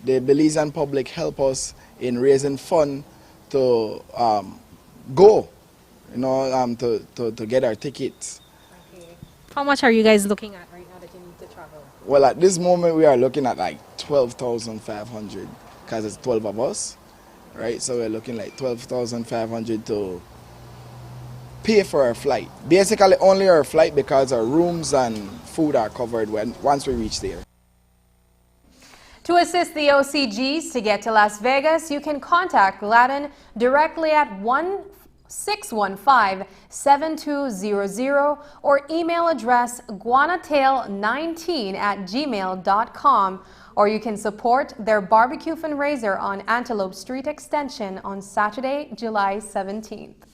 the Belizean public help us in raising funds to go, to get our tickets. Okay. How much are you guys looking at right now that you need to travel? Well, at this moment we are looking at like 12,500 because it's 12 of us, right? So we're looking like 12,500 to pay for our flight. Basically only our flight because our rooms and food are covered once we reach there. To assist the OCGs to get to Las Vegas, you can contact Gladden directly at 1-615-7200 or email address guanatail19@gmail.com, or you can support their barbecue fundraiser on Antelope Street Extension on Saturday, July 17th.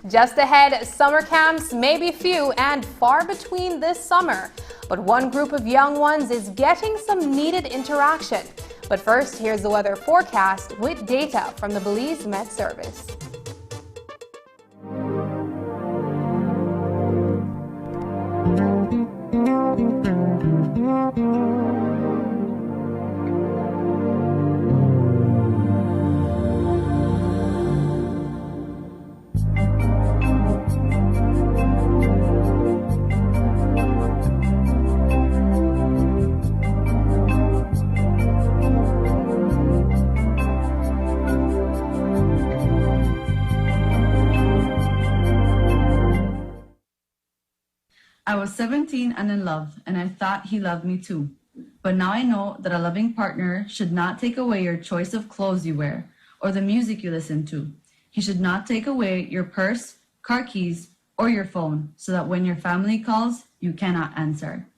Just ahead, summer camps may be few and far between this summer, but one group of young ones is getting some needed interaction. But first, here's the weather forecast with data from the Belize Met Service. I was 17 and in love, and I thought he loved me too. But now I know that a loving partner should not take away your choice of clothes you wear or the music you listen to. He should not take away your purse, car keys, or your phone so that when your family calls, you cannot answer.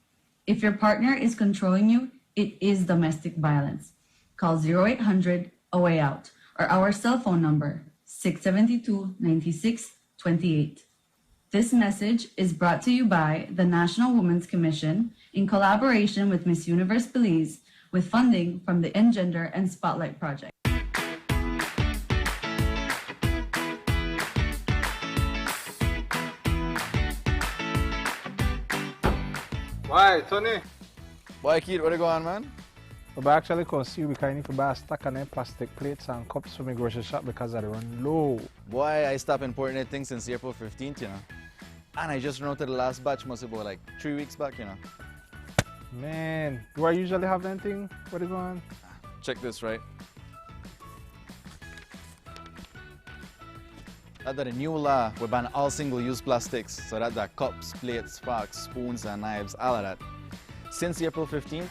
If your partner is controlling you, it is domestic violence. Call 0800-A-WAY-OUT or our cell phone number, 672-9628. This message is brought to you by the National Women's Commission in collaboration with Miss Universe Belize with funding from the Engender and Spotlight Project. Why, Tony? Boy, kid, what you going on, man? But actually, because see, we can't even buy a stack of them plastic plates and cups for my grocery shop because I run low. Boy, I stopped importing that thing since April 15th, you know. And I just ran out to the last batch, must be about like 3 weeks back, you know. Man, do I usually have anything? What is going on? Check this, right? That's the new law, we ban all single-use plastics. So that's the cups, plates, forks, spoons, and knives, all of that. Since April 15th,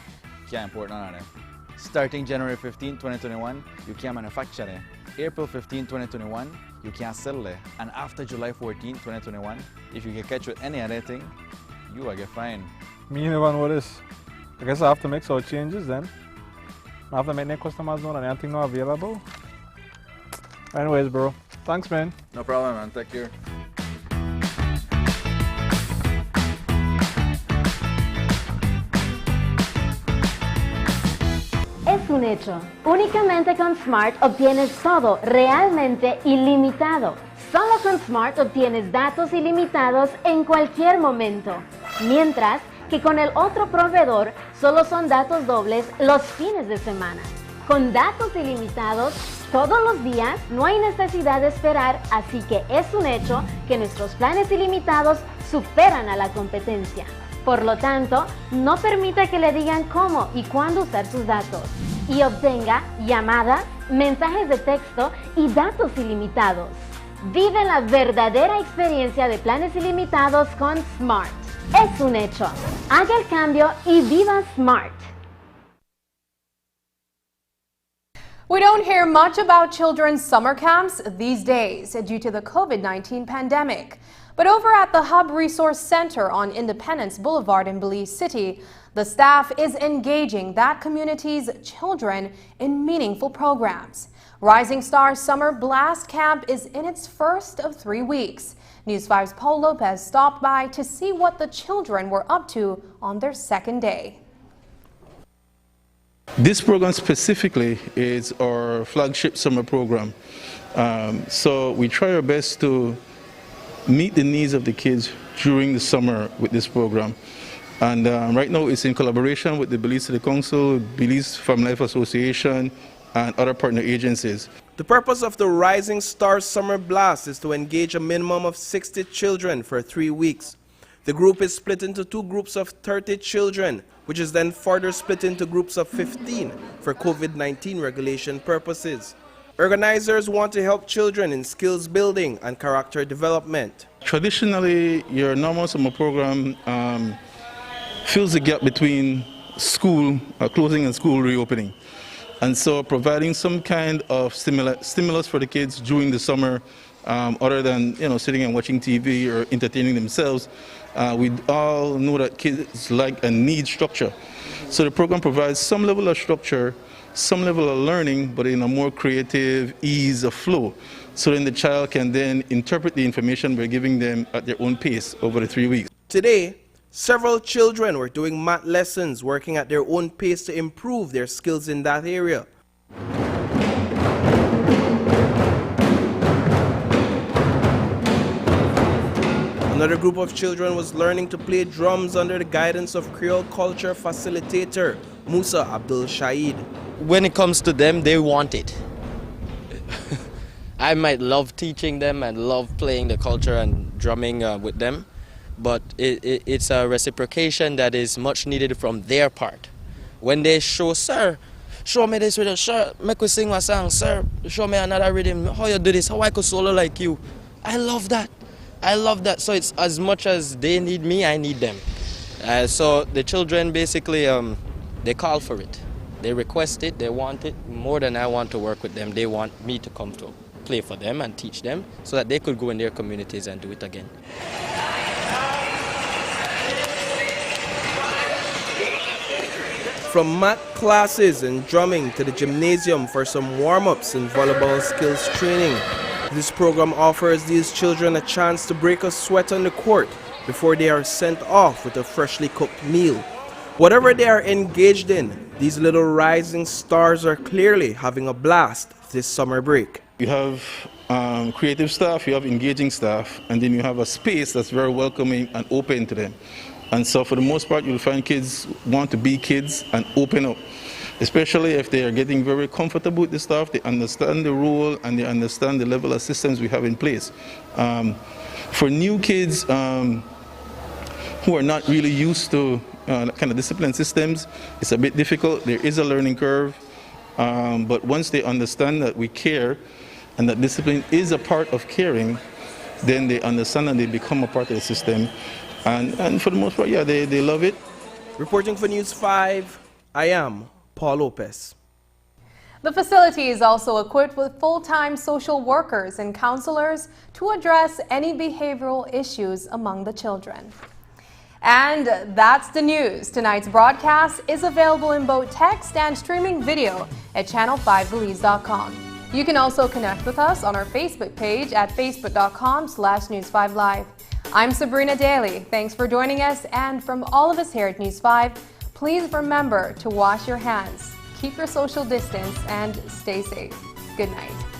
can't import none of them. Starting January 15, 2021, you can't manufacture there. April 15, 2021, you can't sell there. And after July 14, 2021, if you get catch with any other thing, you will get fined. Me never know this. I guess I have to make some changes then. I have to make the customers know that anything not available. Anyways, bro. Thanks, man. No problem, man. Take care. Es un hecho. Únicamente con Smart obtienes todo realmente ilimitado. Solo con Smart obtienes datos ilimitados en cualquier momento. Mientras que con el otro proveedor solo son datos dobles los fines de semana. Con datos ilimitados todos los días no hay necesidad de esperar, así que es un hecho que nuestros planes ilimitados superan a la competencia. Por lo tanto, no permita que le digan cómo y cuándo usar sus datos. Y obtenga llamadas, mensajes de texto y datos ilimitados. Vive la verdadera experiencia de planes ilimitados con Smart. Es un hecho. Haga el cambio y viva Smart. We don't hear much about children's summer camps these days due to the COVID-19 pandemic. But over at the Hub Resource Center on Independence Boulevard in Belize City, the staff is engaging that community's children in meaningful programs. Rising Star Summer Blast Camp is in its first of 3 weeks. News 5's Paul Lopez stopped by to see what the children were up to on their second day. This program specifically is our flagship summer program. So we try our best to meet the needs of the kids during the summer with this program. And right now it's in collaboration with the Belize City Council, Belize Family Life Association, and other partner agencies. The purpose of the Rising Star Summer Blast is to engage a minimum of 60 children for 3 weeks. The group is split into 2 groups of 30 children, which is then further split into groups of 15 for COVID-19 regulation purposes. Organizers want to help children in skills building and character development. Traditionally, your normal summer program fills the gap between school closing and school reopening. And so providing some kind of stimulus for the kids during the summer, other than sitting and watching TV or entertaining themselves, we all know that kids like and need structure. So the program provides some level of structure, some level of learning, but in a more creative ease of flow. So then the child can then interpret the information we're giving them at their own pace over the 3 weeks. Today, several children were doing math lessons, working at their own pace to improve their skills in that area. Another group of children was learning to play drums under the guidance of Creole culture facilitator Musa Abdul Shaid. When it comes to them, they want it. I might love teaching them and love playing the culture and drumming with them, but it's a reciprocation that is much needed from their part. When they show, sir, show me this rhythm, sir, make we sing a song, sir, show me another rhythm, how you do this, how I could solo like you. I love that. I love that. So it's as much as they need me, I need them. So the children basically, they call for it. They request it, they want it more than I want to work with them. They want me to come to play for them and teach them so that they could go in their communities and do it again. From math classes and drumming to the gymnasium for some warm-ups and volleyball skills training, this program offers these children a chance to break a sweat on the court before they are sent off with a freshly cooked meal. Whatever they are engaged in, these little rising stars are clearly having a blast this summer break. You have creative staff, you have engaging staff, and then you have a space that's very welcoming and open to them. And so for the most part, you'll find kids want to be kids and open up, especially if they are getting very comfortable with the staff, they understand the role and they understand the level of systems we have in place. For new kids who are not really used to kind of discipline systems, it's a bit difficult. There is a learning curve, but once they understand that we care and that discipline is a part of caring, then they understand and they become a part of the system. And for the most part, yeah, they love it. Reporting for News 5, I am Paul Lopez. The facility is also equipped with full-time social workers and counselors to address any behavioral issues among the children. And that's the news. Tonight's broadcast is available in both text and streaming video at channel5belize.com. You can also connect with us on our Facebook page at facebook.com/News5Live. I'm Sabrina Daly. Thanks for joining us, and from all of us here at News 5, please remember to wash your hands, keep your social distance, and stay safe. Good night.